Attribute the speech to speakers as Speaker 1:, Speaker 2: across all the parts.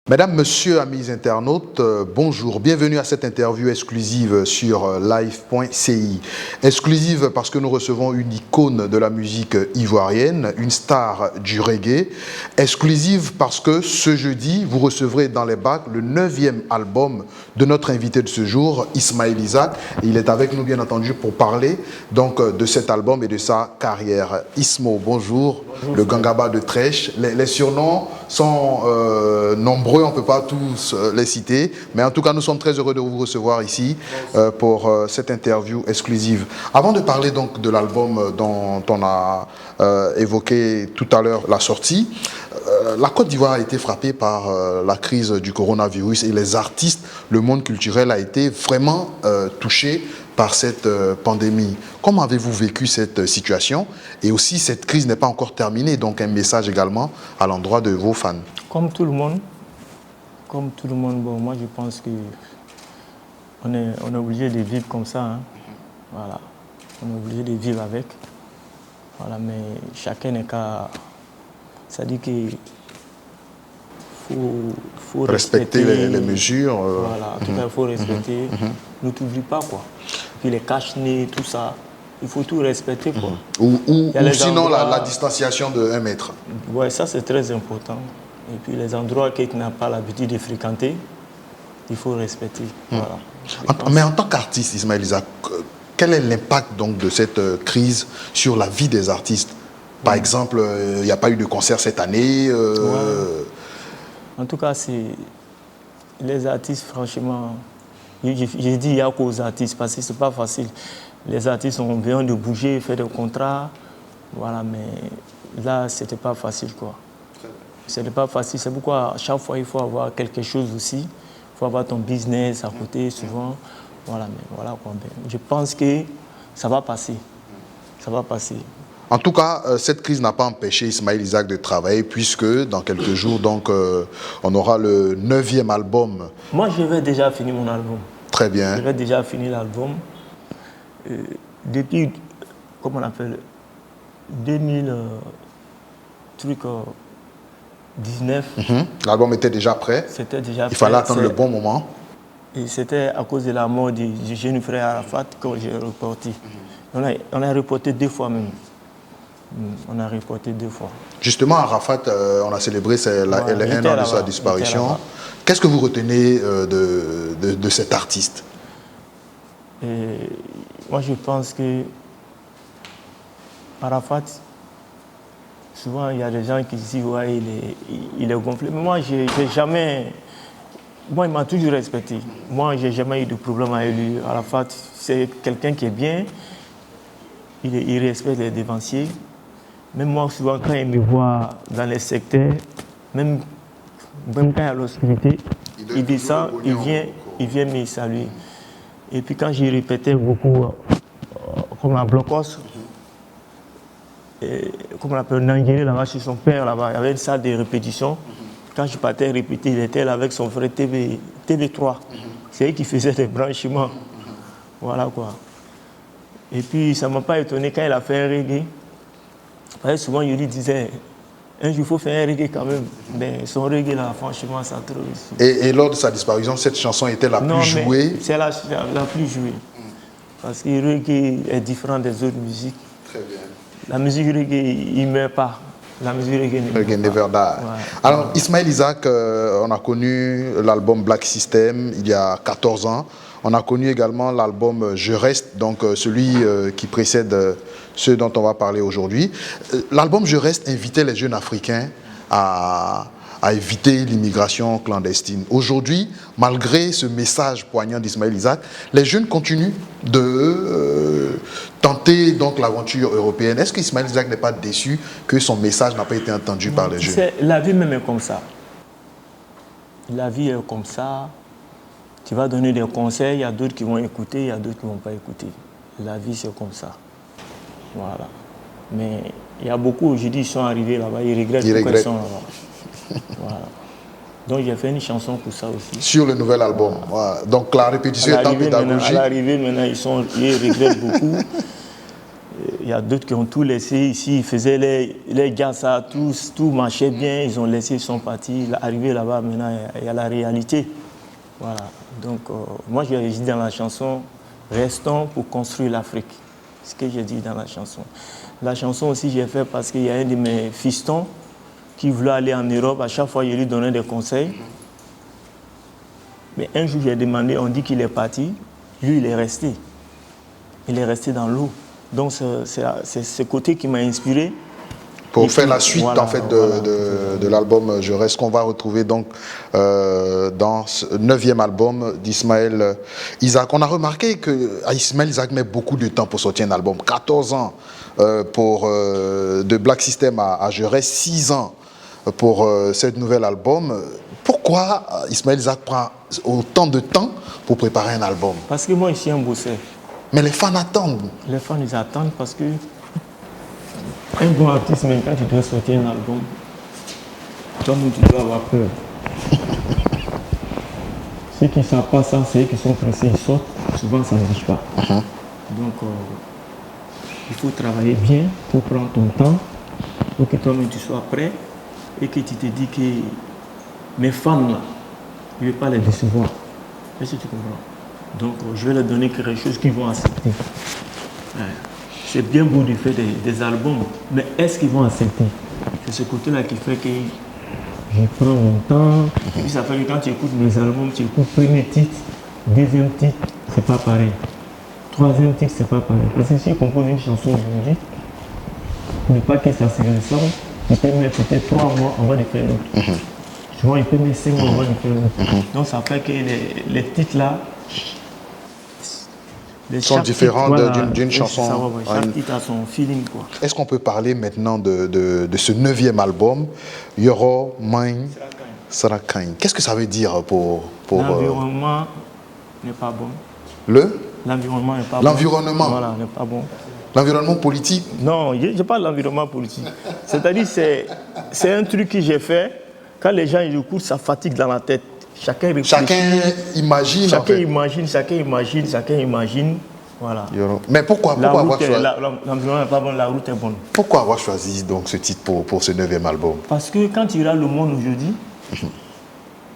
Speaker 1: Mesdames, Messieurs, amis internautes, bonjour. Bienvenue à cette interview exclusive sur live.ci. Exclusive parce que nous recevons une icône de la musique ivoirienne, une star du reggae. Exclusive parce que ce jeudi, vous recevrez dans les bacs le 9e album de notre invité de ce jour, Ismaël Isaac. Il est avec nous, bien entendu, pour parler donc de cet album et de sa carrière. Ismo, bonjour. Bonjour, le Gangaba de Trèche. Les surnoms sont nombreux. On ne peut pas tous les citer, mais en tout cas, nous sommes très heureux de vous recevoir ici pour cette interview exclusive. Avant de parler donc de l'album dont on a évoqué tout à l'heure la sortie, la Côte d'Ivoire a été frappée par la crise du coronavirus et les artistes, le monde culturel a été vraiment touché par cette pandémie. Comment avez-vous vécu cette situation? Et aussi, cette crise n'est pas encore terminée, donc un message également à l'endroit de vos fans.
Speaker 2: Comme tout le monde, bon, moi je pense qu'on est obligé de vivre comme ça. Hein. Voilà. On est obligé de vivre avec. Voilà, mais chacun n'est qu'à... C'est-à-dire qu'il faut
Speaker 1: respecter les mesures.
Speaker 2: Voilà, en tout cas, il faut respecter. Ne t'oublie pas, quoi. Puis les cache-nez, tout ça, il faut tout respecter, quoi.
Speaker 1: Ou sinon la distanciation de 1 mètre.
Speaker 2: Oui, ça c'est très important. Et puis les endroits que tu n'as pas l'habitude de fréquenter, il faut respecter. Voilà.
Speaker 1: Mais en tant qu'artiste, Ismaël Isaac, quel est l'impact donc de cette crise sur la vie des artistes? Par exemple, il n'y a pas eu de concert cette année.
Speaker 2: En tout cas, les artistes, franchement, je dis il n'y a qu'aux artistes parce que ce n'est pas facile. Les artistes ont besoin de bouger, faire des contrats. Voilà, mais là, ce n'était pas facile, quoi. Ce n'est pas facile. C'est pourquoi à chaque fois, il faut avoir quelque chose aussi. Il faut avoir ton business à côté, souvent. Voilà, mais voilà, quoi. Je pense que ça va passer. Ça va passer.
Speaker 1: En tout cas, cette crise n'a pas empêché Ismaël Isaac de travailler puisque dans quelques jours, donc, on aura le 9e album.
Speaker 2: Moi, je vais déjà finir mon album.
Speaker 1: Très bien.
Speaker 2: Je vais déjà finir l'album. Depuis, comment on appelle, 2019.
Speaker 1: L'album était déjà prêt.
Speaker 2: C'était déjà prêt.
Speaker 1: Il fallait attendre le bon moment.
Speaker 2: Et c'était à cause de la mort du jeune frère Arafat que j'ai reporté. On a reporté 2 fois même. On a reporté 2 fois.
Speaker 1: Justement, Arafat, on a célébré les 1 an de sa disparition. Qu'est-ce que vous retenez de cet artiste?
Speaker 2: Moi, je pense que Arafat, souvent, il y a des gens qui disent ouais, il est gonflé. Mais moi, j'ai jamais... Moi, il m'a toujours respecté. Moi, je n'ai jamais eu de problème avec lui. Arafat, c'est quelqu'un qui est bien. Il respecte les dévanciers. Même moi, souvent, quand il me voit dans les secteurs, même quand il y a l'obscurité, il descend, il vient me saluer. Et puis quand j'ai répété beaucoup, comme à Blocos, comme on appelle Nangéré, là-bas, chez son père, là-bas, il y avait une salle de répétition. Quand je partais répéter, il était là avec son frère TV3. C'est lui qui faisait des branchements. Voilà quoi. Et puis ça ne m'a pas étonné quand il a fait un reggae. Parce que souvent, je lui disais, un jour, il faut faire un reggae quand même. Mais son reggae, là, franchement, ça trop réussi.
Speaker 1: Et lors de sa disparition, cette chanson était la plus jouée?
Speaker 2: C'est la plus jouée. Parce que le reggae est différent des autres musiques.
Speaker 1: Très bien.
Speaker 2: La musique reggae, il ne meurt pas. La musique reggae
Speaker 1: never die. Ouais. Alors, Ismaël Isaac, on a connu l'album Black System il y a 14 ans. On a connu également l'album Je Reste, donc celui qui précède ceux dont on va parler aujourd'hui. L'album Je Reste invitait les jeunes Africains à éviter l'immigration clandestine. Aujourd'hui, malgré ce message poignant d'Ismaël Isaac, les jeunes continuent de tenter donc l'aventure européenne. Est-ce qu'Ismaël Isaac n'est pas déçu que son message n'a pas été entendu par les jeunes?
Speaker 2: La vie même est comme ça. La vie est comme ça. Tu vas donner des conseils, il y a d'autres qui vont écouter, il y a d'autres qui ne vont pas écouter. La vie, c'est comme ça. Voilà. Mais il y a beaucoup, aujourd'hui, ils sont arrivés là-bas, ils regrettent pourquoi ils sont là-bas. Voilà. Donc j'ai fait une chanson pour ça aussi.
Speaker 1: Sur le nouvel album. Voilà. Donc la répétition est en pédagogie.
Speaker 2: À l'arrivée, maintenant, ils regrettent beaucoup. il y a d'autres qui ont tout laissé ici, ils faisaient les gars, ça, tout marchait bien, ils ont laissé, ils sont partis. Arrivé là-bas, maintenant, il y a la réalité. Voilà. Donc, moi, j'ai dit dans la chanson, restons pour construire l'Afrique. C'est ce que j'ai dit dans la chanson. La chanson aussi, j'ai fait parce qu'il y a un de mes fistons qui voulait aller en Europe. À chaque fois, je lui donnais des conseils. Mais un jour, j'ai demandé, on dit qu'il est parti. Lui, il est resté. Il est resté dans l'eau. Donc, c'est ce côté qui m'a inspiré.
Speaker 1: Pour faire la suite en fait de l'album Je reste, qu'on va retrouver donc dans ce 9e album d'Ismaël Isaac. On a remarqué que Ismaël Isaac met beaucoup de temps pour sortir un album. 14 ans pour de Black System à Je reste, 6 ans pour cet nouvel album. Pourquoi Ismaël Isaac prend autant de temps pour préparer un album?
Speaker 2: Parce que moi, je suis un bosseur.
Speaker 1: Mais les fans attendent.
Speaker 2: Les fans, ils attendent parce que un bon artiste, même quand tu dois sortir un album, toi-même, tu dois avoir peur. Ceux qui ne savent pas ça, c'est eux qui sont pressés, ils sortent. Souvent, ça ne marche pas. Donc, il faut travailler bien pour prendre ton temps, pour que toi-même, tu sois prêt et que tu te dis que mes fans, là, je ne vais pas les décevoir. Est-ce que tu comprends? Donc, je vais leur donner quelque chose qu'ils vont accepter. Ouais. C'est bien beau de faire des albums, mais est-ce qu'ils vont accepter? C'est ce côté-là qui fait que je prends mon temps. Puis ça fait que quand tu écoutes mes albums, tu écoutes premier titre, deuxième titre, c'est pas pareil. Troisième titre, c'est pas pareil. Parce que si je compose une chanson aujourd'hui, pour ne pas que ça se ressemble, il peut mettre peut-être 3 mois avant de faire l'autre. Souvent, il peut mettre 5 mois avant de faire l'autre. Donc ça fait que les titres là,
Speaker 1: sont différents d'une chanson.
Speaker 2: Chaque titre a son feeling.
Speaker 1: Est-ce qu'on peut parler maintenant de ce 9e album, Yoro Main Sarakain? Qu'est-ce que ça veut dire pour
Speaker 2: l'environnement n'est pas bon. L'environnement n'est pas bon.
Speaker 1: L'environnement
Speaker 2: Voilà, n'est pas bon.
Speaker 1: L'environnement politique?
Speaker 2: Non, je parle de l'environnement politique. C'est-à-dire, c'est un truc que j'ai fait. Quand les gens écoutent, ça fatigue dans la tête. Chacun
Speaker 1: imagine.
Speaker 2: Chacun imagine. Voilà.
Speaker 1: Mais pourquoi avoir choisi
Speaker 2: l'environnement n'est pas bon, la route est bonne.
Speaker 1: Pourquoi avoir choisi donc ce titre pour ce 9e album?
Speaker 2: Parce que quand tu regardes le monde aujourd'hui,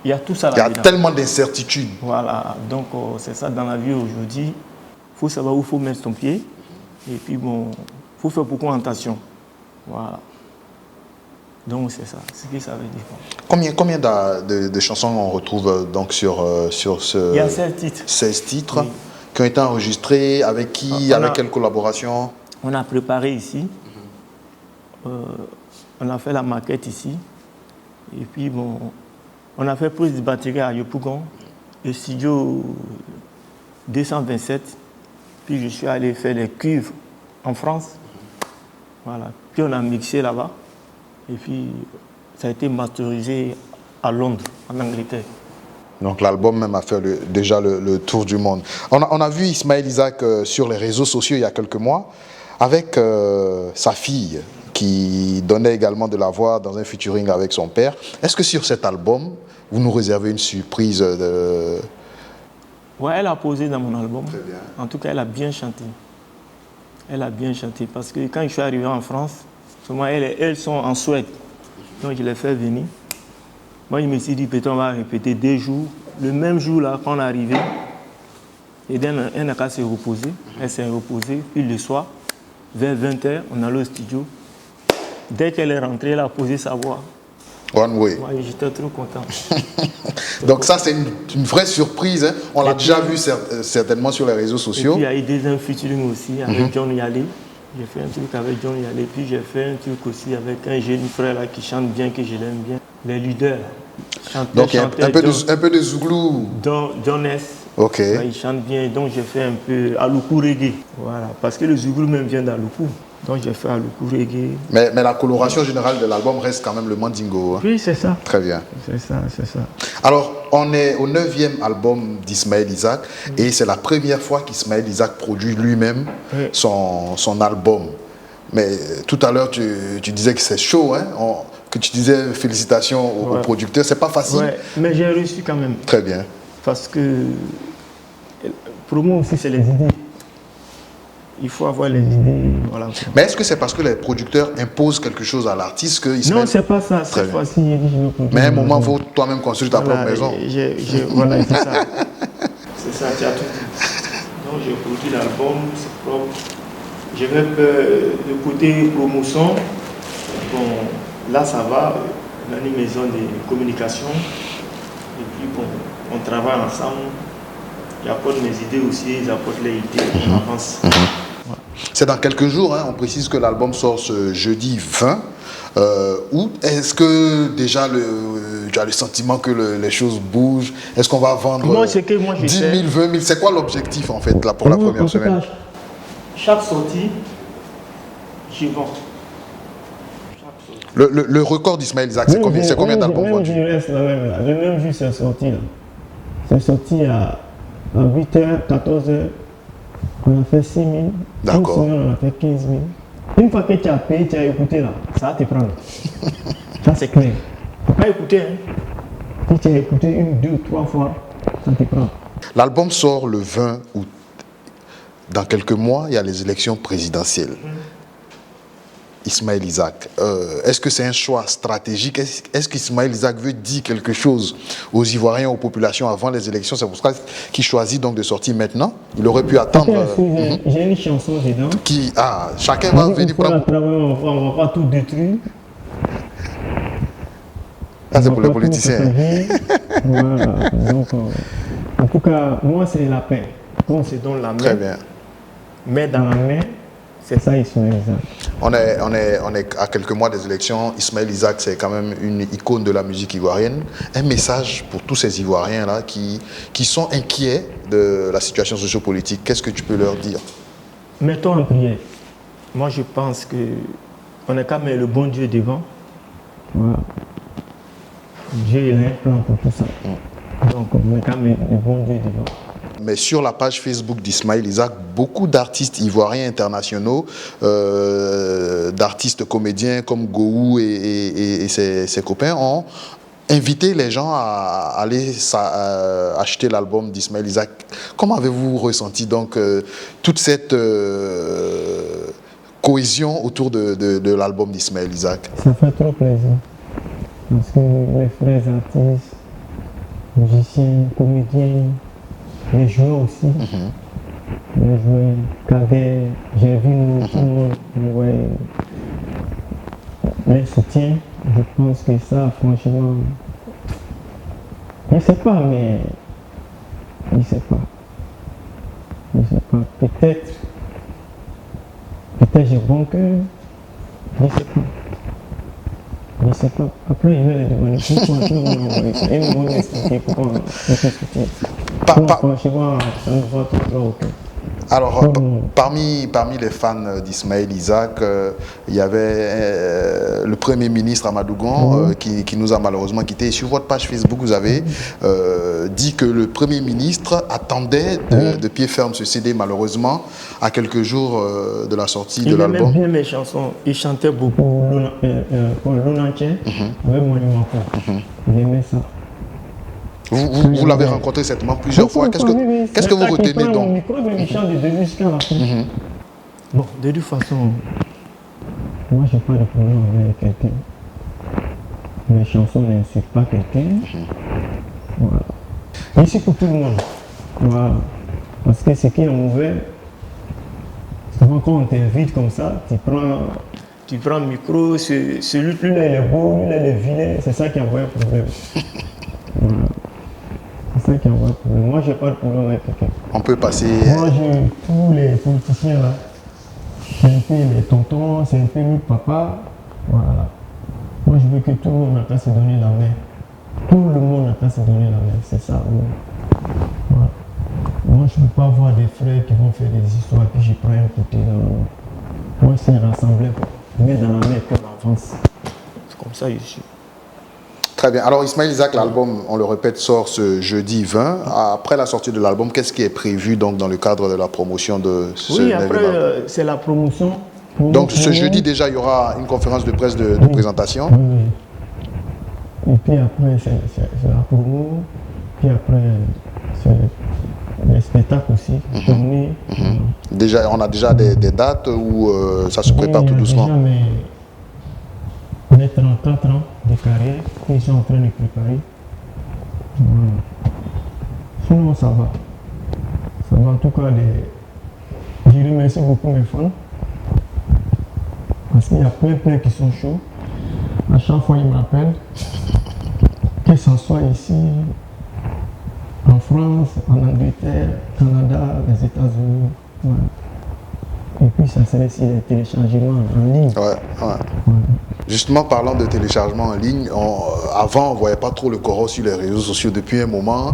Speaker 2: il y a tout ça là-dedans.
Speaker 1: Il y a tellement d'incertitudes.
Speaker 2: Voilà. Donc, c'est ça dans la vie aujourd'hui. Il faut savoir où il faut mettre ton pied. Et puis, bon, il faut faire beaucoup attention. Voilà. Donc c'est ça, c'est ce que ça veut dire.
Speaker 1: Combien de chansons on retrouve donc sur ce...
Speaker 2: Il y a 16 titres.
Speaker 1: 16 titres, oui, qui ont été enregistrés, avec qui, avec quelle collaboration?
Speaker 2: On a préparé ici, on a fait la maquette ici, et puis bon, on a fait prise de batterie à Yopougon, le studio 227, puis je suis allé faire les cuivres en France, voilà, puis on a mixé là-bas. Et puis, ça a été masterisé à Londres, en Angleterre.
Speaker 1: Donc l'album même a fait déjà le tour du monde. On a vu Ismaël Isaac sur les réseaux sociaux il y a quelques mois, avec sa fille, qui donnait également de la voix dans un featuring avec son père. Est-ce que sur cet album, vous nous réservez une surprise
Speaker 2: Oui, elle a posé dans mon album.
Speaker 1: Très bien.
Speaker 2: En tout cas, elle a bien chanté. Elle a bien chanté, parce que quand je suis arrivé en France, elles sont en Suède, donc je les fais venir. Moi, je me suis dit, peut-être on va répéter 2 jours. Le même jour là, quand on est arrivé, elle n'a qu'à se reposer. Elle s'est reposée, puis le soir, vers 20h, on allait au studio. Dès qu'elle est rentrée, elle a posé sa voix.
Speaker 1: One Way.
Speaker 2: Moi, j'étais trop content.
Speaker 1: Donc ça, c'est une vraie surprise. Hein. On l'a déjà vu certainement sur les réseaux sociaux.
Speaker 2: Et puis, il y a eu des featuring aussi avec John Yalé. J'ai fait un truc avec John Yalé, puis j'ai fait un truc aussi avec un jeune frère là, qui chante bien, que je l'aime bien. Les leaders.
Speaker 1: Donc un peu de Zouglou.
Speaker 2: John S.
Speaker 1: Ok.
Speaker 2: Là, il chante bien, donc j'ai fait un peu Aloukou Reggae. Voilà, parce que le Zouglou même vient d'Aloukou. Donc j'ai fait Aloukou Reggae.
Speaker 1: Mais la coloration générale de l'album reste quand même le Mandingo. Hein.
Speaker 2: Oui, c'est ça.
Speaker 1: Très bien.
Speaker 2: C'est ça.
Speaker 1: Alors, on est au 9e album d'Ismaël Isaac et c'est la première fois qu'Ismaël Isaac produit lui-même son album. Mais tout à l'heure, tu disais que c'est chaud, hein, que tu disais félicitations aux producteurs. C'est pas facile.
Speaker 2: Ouais, mais j'ai réussi quand même.
Speaker 1: Très bien.
Speaker 2: Parce que pour moi aussi, c'est les idées. il faut avoir les idées. Voilà.
Speaker 1: Mais est-ce que c'est parce que les producteurs imposent quelque chose à l'artiste qu'ils
Speaker 2: Non, c'est pas ça. Cette fois-ci, je veux produire.
Speaker 1: Mais à un moment, il faut toi-même construire ta propre maison.
Speaker 2: Voilà, c'est ça. C'est ça, tu as tout dit. Donc, j'ai produit l'album, c'est propre. J'ai même le côté promotion. Bon, là, ça va. On a une maison de communication. Et puis, bon, on travaille ensemble. J'apporte mes idées aussi, ils apportent les idées, on avance.
Speaker 1: C'est dans quelques jours, hein, on précise que l'album sort ce jeudi 20 août. Est-ce que déjà tu as le sentiment que les choses bougent? Est-ce qu'on va vendre 10 000, 20 000? C'est quoi l'objectif en fait là, pour la première semaine?
Speaker 2: Chaque sortie, j'y vends.
Speaker 1: Le record d'Ismaël Isaac, c'est combien d'albums vendus?
Speaker 2: J'ai même vu cette sortie là. C'est sorti à 8h, 14h. On a fait 6 000.
Speaker 1: D'accord.
Speaker 2: Une semaine, on a fait 15 000. Une fois que tu as payé, tu as écouté là, ça va te prendre. Ça c'est clair. Il ne faut pas écouter. Hein. Si tu as écouté 1, 2, 3 fois, ça te prend.
Speaker 1: L'album sort le 20 août. Dans quelques mois, il y a les élections présidentielles. Ismaël Isaac, est-ce que c'est un choix stratégique? Est-ce qu'Ismaël Isaac veut dire quelque chose aux Ivoiriens, aux populations avant les élections? C'est pour ça qu'il choisit donc de sortir maintenant. Il aurait pu attendre.
Speaker 2: J'ai une chanson dedans.
Speaker 1: Chacun va venir prendre.
Speaker 2: On ne va pas tout détruire.
Speaker 1: Ah, c'est pour les politiciens.
Speaker 2: Voilà. Donc, en tout cas, moi, c'est la paix. On se donne la main.
Speaker 1: Très bien.
Speaker 2: Mais dans la main, c'est ça, Ismaël Isaac.
Speaker 1: On est à quelques mois des élections. Ismaël Isaac, c'est quand même une icône de la musique ivoirienne. Un message pour tous ces Ivoiriens-là qui sont inquiets de la situation sociopolitique. Qu'est-ce que tu peux leur dire?
Speaker 2: Mettons en prière. Moi, je pense qu'on est quand même le bon Dieu devant. Voilà. Dieu, il a un plan pour tout ça. Donc, on est quand même le bon Dieu devant.
Speaker 1: Mais sur la page Facebook d'Ismaël Isaac, beaucoup d'artistes ivoiriens internationaux, d'artistes comédiens comme Gou et ses copains ont invité les gens à aller acheter l'album d'Ismaël Isaac. Comment avez-vous ressenti donc toute cette cohésion autour de l'album d'Ismaël Isaac?
Speaker 2: Ça fait trop plaisir. Parce que les frères artistes, musiciens, comédiens, les joueurs aussi, les joueurs cadets, j'ai vu tout le monde les soutiens. Je pense que ça, franchement, je ne sais pas, mais je ne sais pas. Je ne sais pas. Peut-être j'ai bon cœur, je ne sais pas. Je ne sais pas. Après, il va les demander pourquoi on a envoyé ça. Ils vont m'expliquer pourquoi on a soutien. Franchement, ça me va tout droit au cœur.
Speaker 1: Alors, parmi les fans d'Ismaël Isaac, il y avait le Premier ministre Amadou Gon qui nous a malheureusement quittés. Et sur votre page Facebook, vous avez dit que le Premier ministre attendait de pied ferme ce CD, malheureusement, à quelques jours de la sortie de l'album.
Speaker 2: Il aimait bien mes chansons. Il chantait beaucoup pour l'Ounantien avec Monument. Il aimait ça.
Speaker 1: Vous l'avez rencontré certainement plusieurs fois. Qu'est-ce que vous retenez donc?
Speaker 2: Mon micro, mais il chante de début jusqu'à la fin. Bon, de toute façon, moi, je n'ai pas de problème avec quelqu'un. Mes chansons n'insultent pas quelqu'un. Voilà. Ici pour tout le monde. Voilà. Parce que ce qui est mauvais, souvent quand on t'invite comme ça, tu prends le micro, celui lui là il est beau, lui là il est vilain, c'est ça qui envoie un problème. Voilà. C'est ça qui envoie un problème. Moi, j'ai pas de problème avec quelqu'un.
Speaker 1: On peut passer.
Speaker 2: Moi, j'ai tous les politiciens là. C'est un peu les tontons, c'est un peu le papa. Voilà. Moi, je veux que tout le monde n'a qu'à se donner la main. Tout le monde n'a qu'à se donner la main. C'est ça. Voilà. Moi, je ne peux pas voir des frères qui vont faire des histoires puis je prends un côté. Moi, c'est rassembler. Mais dans la main comme l'enfance. C'est comme ça ici.
Speaker 1: Très bien. Alors, Ismaël Isaac, l'album, on le répète, sort ce jeudi 20. Après la sortie de l'album, qu'est-ce qui est prévu donc, dans le cadre de la promotion de ce événement?
Speaker 2: Oui, après, c'est la promotion.
Speaker 1: Donc, ce jeudi, déjà, il y aura une conférence de presse de présentation.
Speaker 2: Oui. Et puis après, c'est la promo. Puis après, c'est les spectacles aussi, tourner.
Speaker 1: Déjà, on a déjà des dates où ça se prépare tout doucement.
Speaker 2: Déjà mes 34 ans de carrière qu'ils sont en train de préparer. Sinon, ça va. Ça va en tout cas. Je remercie beaucoup mes fans. Parce qu'il y a plein qui sont chauds. À chaque fois, ils m'appellent. Que ce soit ici, en France, en Angleterre, Canada, les États-Unis. Voilà. Et puis, ça serait aussi les téléchargements en ligne.
Speaker 1: Ouais. Justement, parlant de téléchargement en ligne, avant, on ne voyait pas trop le Koro sur les réseaux sociaux. Depuis un moment,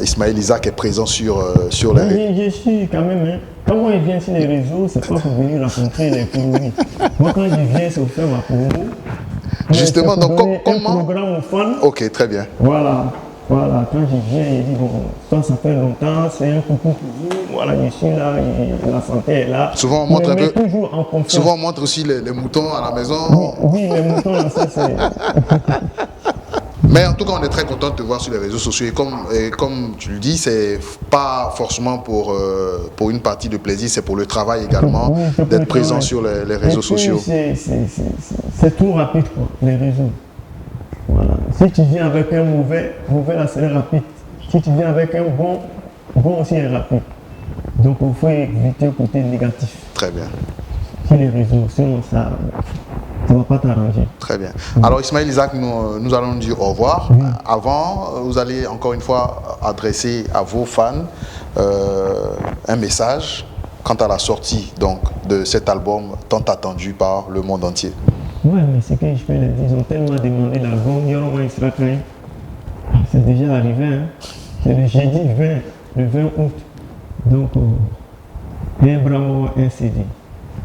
Speaker 1: Ismaël Isaac est présent sur les réseaux.
Speaker 2: Oui, je suis quand même. Hein. Quand moi, je viens sur les réseaux, c'est pas pour venir rencontrer les colonis. Moi, quand je viens, c'est pour faire ma promo.
Speaker 1: Justement, donc comment...
Speaker 2: un programme aux fans.
Speaker 1: Ok, très bien.
Speaker 2: Voilà, quand je viens, il dit, bon, ça fait longtemps, c'est un coucou pour vous, voilà, je suis là, et la santé est là.
Speaker 1: Souvent, on montre un peu...
Speaker 2: toujours en confiance.
Speaker 1: Souvent, on montre aussi les moutons à la maison.
Speaker 2: Oui, les moutons, là, ça, c'est...
Speaker 1: Mais en tout cas, on est très content de te voir sur les réseaux sociaux. Et comme tu le dis, c'est pas forcément pour une partie de plaisir, c'est pour le travail également, d'être présent sur les réseaux sociaux.
Speaker 2: C'est tout rapide, quoi, les réseaux. Voilà. Si tu viens avec un mauvais là, c'est rapide. Si tu viens avec un bon aussi est rapide. Donc, il faut éviter le côté négatif.
Speaker 1: Très bien.
Speaker 2: Sur les réseaux, sinon ça ne va pas t'arranger.
Speaker 1: Très bien. Alors, Ismaël Isaac, nous allons nous dire au revoir. Avant, vous allez encore une fois adresser à vos fans un message quant à la sortie donc, de cet album tant attendu par le monde entier.
Speaker 2: Ouais, mais c'est que je peux le dire, ils ont tellement demandé l'album, Yoroma Isra Train. C'est déjà arrivé, hein. C'est le jeudi 20, le 20 août. Donc, un bravo, un CD.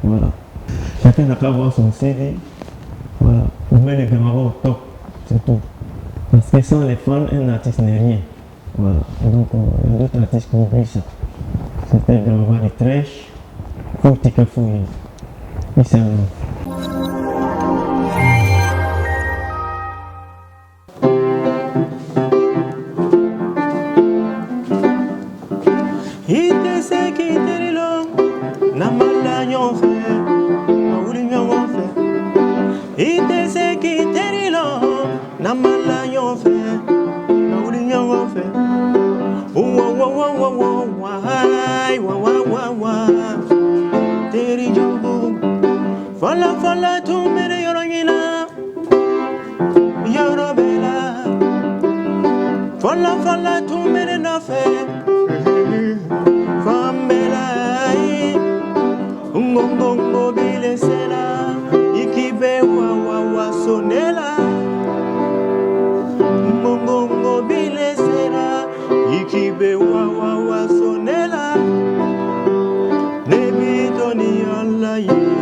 Speaker 2: Voilà. Chacun n'a qu'à avoir son CD. Voilà. Pour mettre les camarades au top, c'est tout. Parce que sans les fans, un artiste n'est rien. Voilà. Donc, il y a d'autres artistes qui oublient ça. C'était un grand de Trèche. Faut que tu fouilles. Et c'est un nom.
Speaker 3: Fala tu mere yorongina yorobela fala tu mere nafe fambela ngongo bilesela ikibe wa sonela ngongo bilesela ikibe wa sonela nebitoni Allah